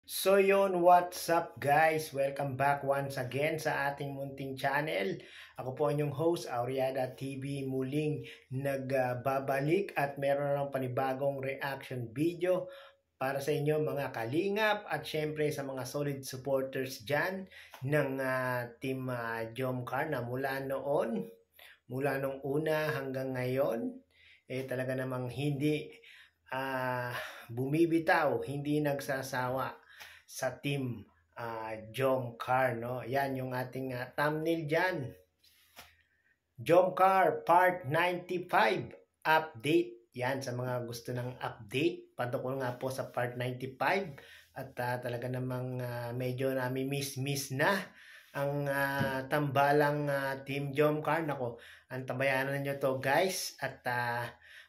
So yun, what's up guys? Welcome back once again sa ating munting channel. Ako po ang inyong host, Auriada TV, muling nagbabalik at meron ng panibagong reaction video para sa inyo mga kalingap at syempre sa mga solid supporters dyan ng Team Jomcar na mula nung una hanggang ngayon, talaga namang hindi bumibitaw, hindi nagsasawa sa Team Jomcar, no? Yan yung ating thumbnail dyan. Jomcar Part 95 update. Yan sa mga gusto ng update. Patukol nga po sa Part 95 at talaga namang medyo nami-miss na ang tambalang Team Jomcar. Nako, ang tambayanan nyo to guys at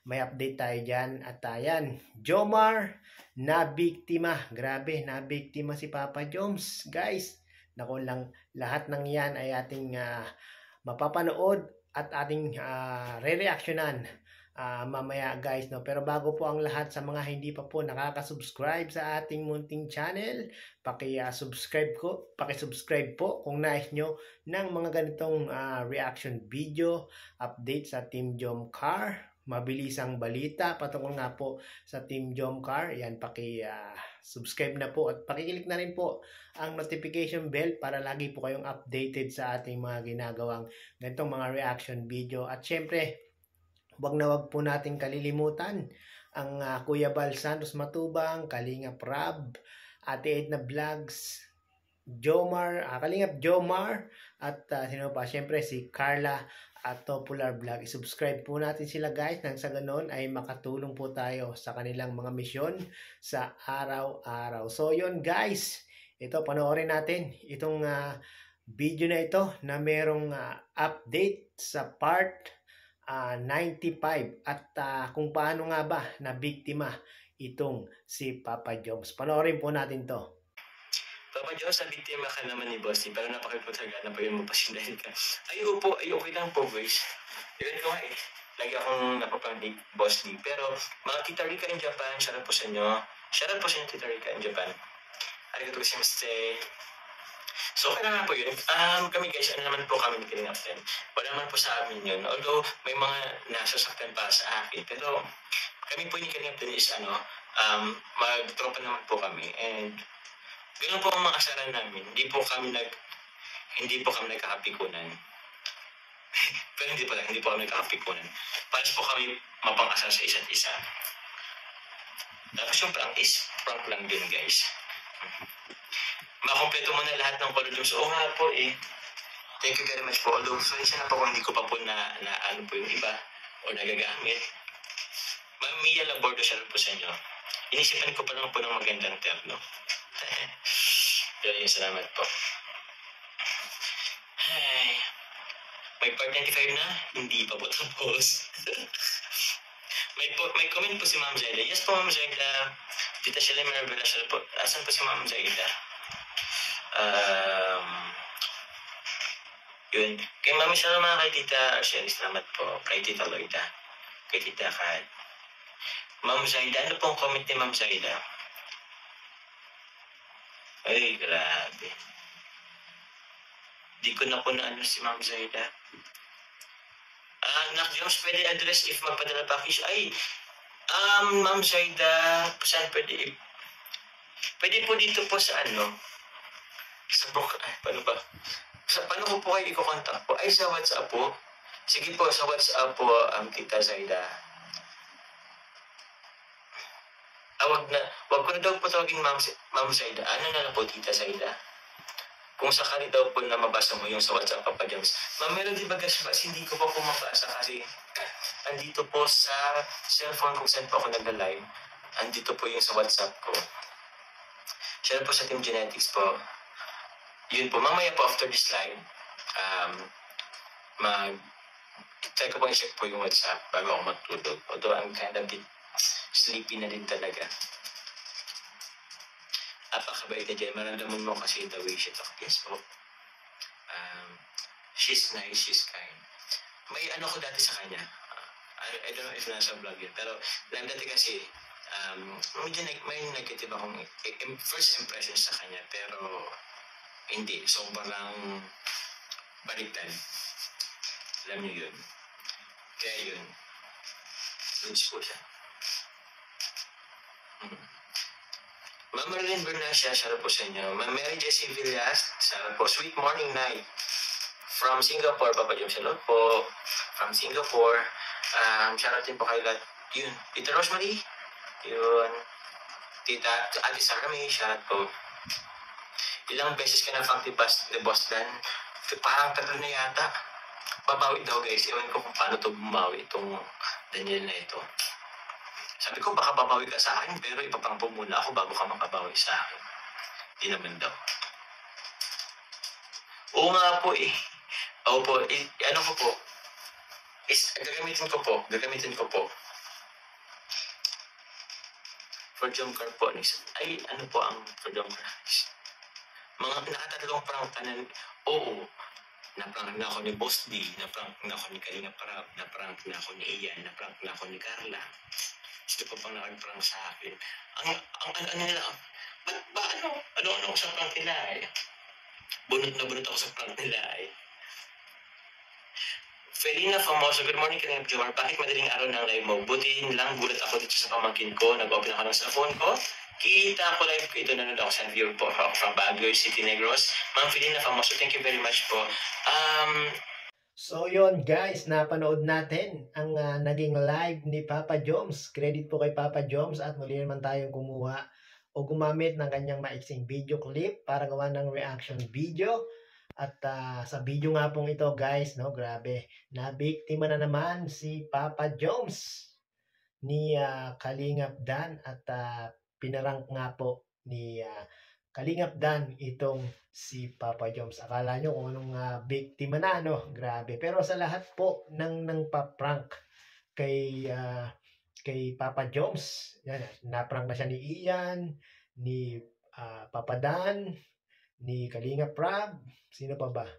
may update tayo dyan. At yan, Jomar na biktima. Grabe, na biktima si Papa Joms, guys. Nako lang, lahat ng yan ay ating mapapanood at ating re-reactionan mamaya guys, no. Pero bago po ang lahat, sa mga hindi pa po nakaka-subscribe sa ating munting channel, paki-subscribe po kung nais nyo ng mga ganitong reaction video, update sa Team Jomcar, mabilisang balita patungkol nga po sa Team Jomcar. Yan, subscribe na po at pakiclick na rin po ang notification bell para lagi po kayong updated sa ating mga ginagawang ganitong mga reaction video. At syempre, wag po nating kalilimutan ang Kuya Bal Santos Matubang, Kalingap Rab, Ate Edna Vlogs, Jomar, Kalingap Jomar, at sino pa? Syempre si Carla at Popular Vlog. I-subscribe po natin sila guys, nang sa ganon ay makatulong po tayo sa kanilang mga misyon sa araw-araw. So yun guys, ito panoorin natin itong video na ito na merong update sa part 95 at kung paano nga ba na biktima itong si Papa Joms. Panoorin po natin to. Papa Joms, na biktima ka naman ni Boss D, pero napakipagtagana pa yun mo pasindahin ka. Ay, upo, ay okay lang po guys. Yun ko nga eh. Lagi akong napapangdig Boss D. Pero mga Tita Rika in Japan, shoutout po sa inyo. Shoutout po sa inyo Tita Rika in Japan. Arigatou gozaimasu. So, okay naman po yun. Kami guys, ano naman po kami Kalingap din. Wala naman po sa amin yun. Although, may mga nasasaktan pa sa akin. Pero, kami po yung Kalingap din is magtropa naman po kami. And, ganoon po ang mga asaran namin. Hindi po kami nagkakapikunan. Pero hindi po kami nagkakapikunan. Pares po kami mapang-asar sa isa't isa. Tapos yung prank lang din guys. Makompleto mo na lahat ng color jumps. Oo nga po eh. Thank you very much po. Although, sorry sana po kung hindi ko pa po na ano po yung iba o nagagamit. Ma'am Mia Labordo, shoutout po sa inyo. Inisipan ko pa lang po ng magandang terno. Pero salamat po. Ay, may part 95 na? Hindi pa po tapos. may comment po si Ma'am Zaida. Yes po Ma'am Zaida. Tita Shelly Marabella, shoutout po. Asan po si Ma'am Zaida? Yun. Kay Mami salamat kay Tita Shelly, salamat po. Kay Tita Loida. Kay Tita Kat. Ma'am Zaida, ano pong comment ni Ma'am Zaida? Ay, grabe. Di ko na po na ano si Ma'am Zaida. Nak Jones, pwede address if magpadala package. Ay, Ma'am Zaida, saan pwede? Pwede po dito po sa ano? Sa paano ba? Paano ko po kayo i-contact po? Ay, sa WhatsApp po. Sige po, sa WhatsApp po, Tita Zaida. Wag ko na daw po tawagin Ma'am Zaida. Ano na lang po, Tita Zaida? Kung sakali daw po na mabasa mo yung sa WhatsApp, Papa Joms. Ma'am, meron di ba guys, hindi ko pa po mabasa kasi andito po sa cellphone kung saan po ako nag-live. Andito po yung sa WhatsApp ko. Share po sa Team Genetics po. Yun po, mamaya po after this live, try ko pong i-check po yung WhatsApp bago ako matulog. Although I'm kind of bit sleepy na din talaga. Apakabait na dyan. Maramdaman mo kasi the way she talk. Yes po. She's nice, she's kind. May ano ko dati sa kanya. I don't know if nasa vlog yun. Pero dati kasi may negative akong first impression sa kanya, pero hindi, sobrang baliktad. Alam niyo yun. Kaya yun, goods po siya. Ma'am Marilyn Bernacia, shout out po sa inyo. Ma'am Mary Jessie Villas, shout out po. Sweet morning night. From Singapore, Papa Jom, hello po. From Singapore. Shout out din po kay lahat. Yun, Tita Rosemary. Yun. Tita Ate Sarah May, shout out po. Ilang beses ka na fang ni Boss Dan? Parang 3 na yata. Babawi daw guys. Ewan ko kung paano to bumawi itong Daniel na ito. Sabi ko baka babawi ka sa akin, pero ipapangpo muna ako bago ka makabawi sa akin. Di naman daw. Oo nga po eh. Oo po, ano ko po. Gagamitin ko po. For jump car po. Ay, ano po ang for jump car? Mga nakatatlong prank kanan. Oo. Na-prank na ako ni Boss D, na-prank na ako ni Kalinga Parab, na-prank na ako ni Ian, na-prank na ako ni Carla. Sino pa bang nakag-prank sa akin? Ano nila, ba't ba ano sa prank nila eh? Bunot ako sa prank nila eh. Felina Famoso, good morning Kalinga Jomar. Bakit madaling araw ng live mo? Buti lang, gulat ako dito sa pamangkin ko. Nag-open ako ng cellphone ko. Kita ko live ko ito, nanonood ako sa viewer po from Baguio City, Negros. Ma'am Felina Famoso, thank you very much po. So yun guys, napanood natin ang naging live ni Papa Joms. Credit po kay Papa Joms at muli naman tayong kumuha o gumamit ng kanyang maiksing video clip para gawa ng reaction video. At sa video nga pong ito guys, no, grabe, nabiktima na naman si Papa Joms ni Kalingap Dan at pinarank nga po ni Kalingap Dan itong si Papa Joms. Akala nyo kung anong biktima na, no? Grabe. Pero sa lahat po ng pa-prank kay Papa Joms, yan, na-prank na siya ni Ian, ni Papa Dan, ni Kalingap Rab, sino pa ba?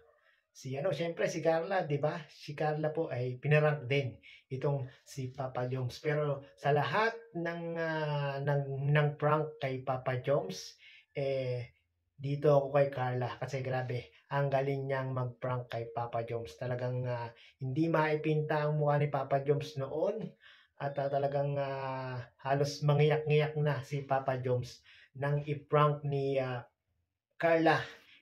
Siyempre si Carla, 'di ba? Si Carla po ay pinarank din itong si Papa Joms. Pero sa lahat ng prank kay Papa Joms, dito ako kay Carla kasi grabe, ang galing niyang mag-prank kay Papa Joms. Talagang hindi maipinta ang mukha ni Papa Joms noon at talagang halos mangiyak-ngiyak na si Papa Joms nang i-prank ni Carla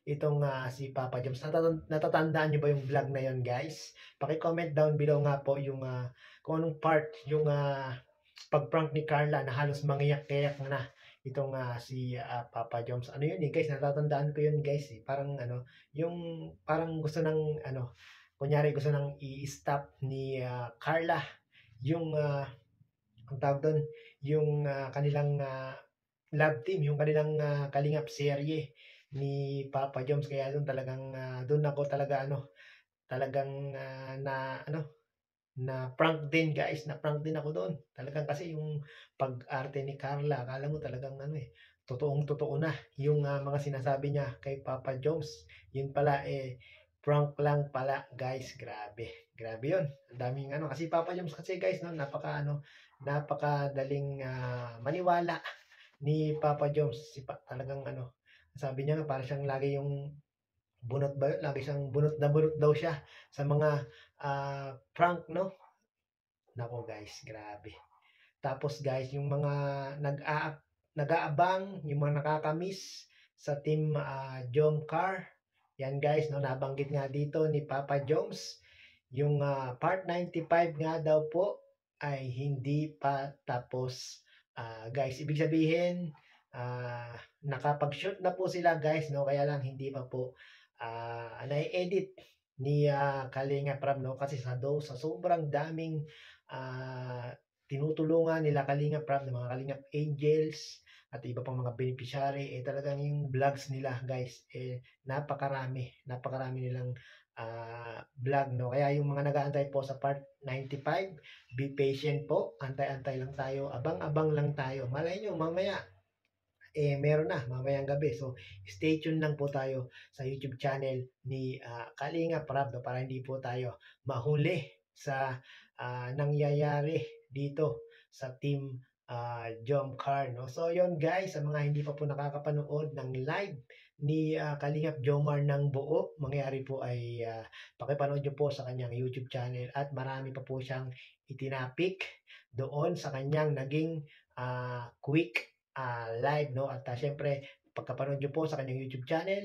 itong si Papa Joms. Natatandaan niyo ba yung vlog na yon guys? Paki-comment down below nga po yung kung anong part yung pag-prank ni Carla na halos mangiyak-iyak na itong si Papa Joms. Ano yun guys? Natatandaan ko yun guys. Parang yung parang gusto ng kunyari gusto nang i-stop ni Carla yung ang tawag doon, yung kanilang love team, yung kanilang kalingap serye ni Papa Joms. Kaya doon talagang doon ako talaga talagang na prank din guys, na prank din ako doon. Talagang kasi yung pag-arte ni Carla, akala mo talagang totoong totoo na yung mga sinasabi niya kay Papa Joms. Yun pala prank lang pala guys. Grabe yun. Ang daming kasi Papa Joms kasi guys, no, napakadaling maniwala ni Papa Joms. Talagang sabi niya para siyang lagi yung bunot ba yun? Lagi siyang bunot na bunot daw siya sa mga prank, no? Nako guys, grabe. Tapos guys, yung mga nag-aabang, yung mga nakakamiss sa team Jomcar, yan guys, no, nabanggit nga dito ni Papa Joms, yung part 95 nga daw po ay hindi pa tapos. Guys, ibig sabihin, nakapag-shoot na po sila guys, no, kaya lang hindi pa po na-edit ni Kalinga Prab, no, kasi sa sobrang daming tinutulungan nila Kalinga Prab, ng mga Kalingap Angels at iba pang mga beneficiary, talagang yung vlogs nila guys, napakarami nilang vlog, no. Kaya yung mga nag-aantay po sa part 95, be patient po, antay-antay lang tayo, abang-abang lang tayo. Malay nyo mamaya meron na mamayang gabi. So, stay tuned lang po tayo sa YouTube channel ni Kalinga Prab, no, para hindi po tayo mahuli sa nangyayari dito sa team Jomcar, no? So, yon guys, sa mga hindi pa po nakakapanood ng live ni Kalingap Jomar ng buo, mangyari po ay pakipanood nyo po sa kanyang YouTube channel at marami pa po siyang itinapik doon sa kanyang naging quick live, no? At syempre, pagkapanood nyo po sa kanyang YouTube channel,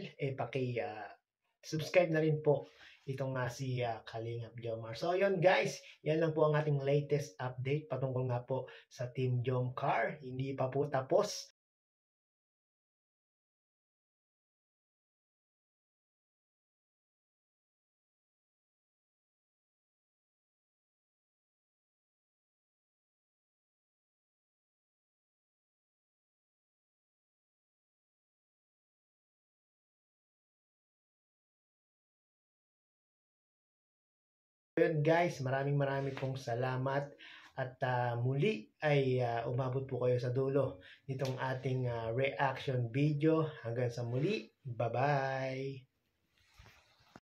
subscribe na rin po itong si Kalingap Jomar. So, yon guys, yan lang po ang ating latest update patungkol nga po sa Team Jomcar. Hindi pa po tapos. Yun guys, maraming pong salamat at muli ay umabot po kayo sa dulo nitong ating reaction video. Hanggang sa muli, bye-bye!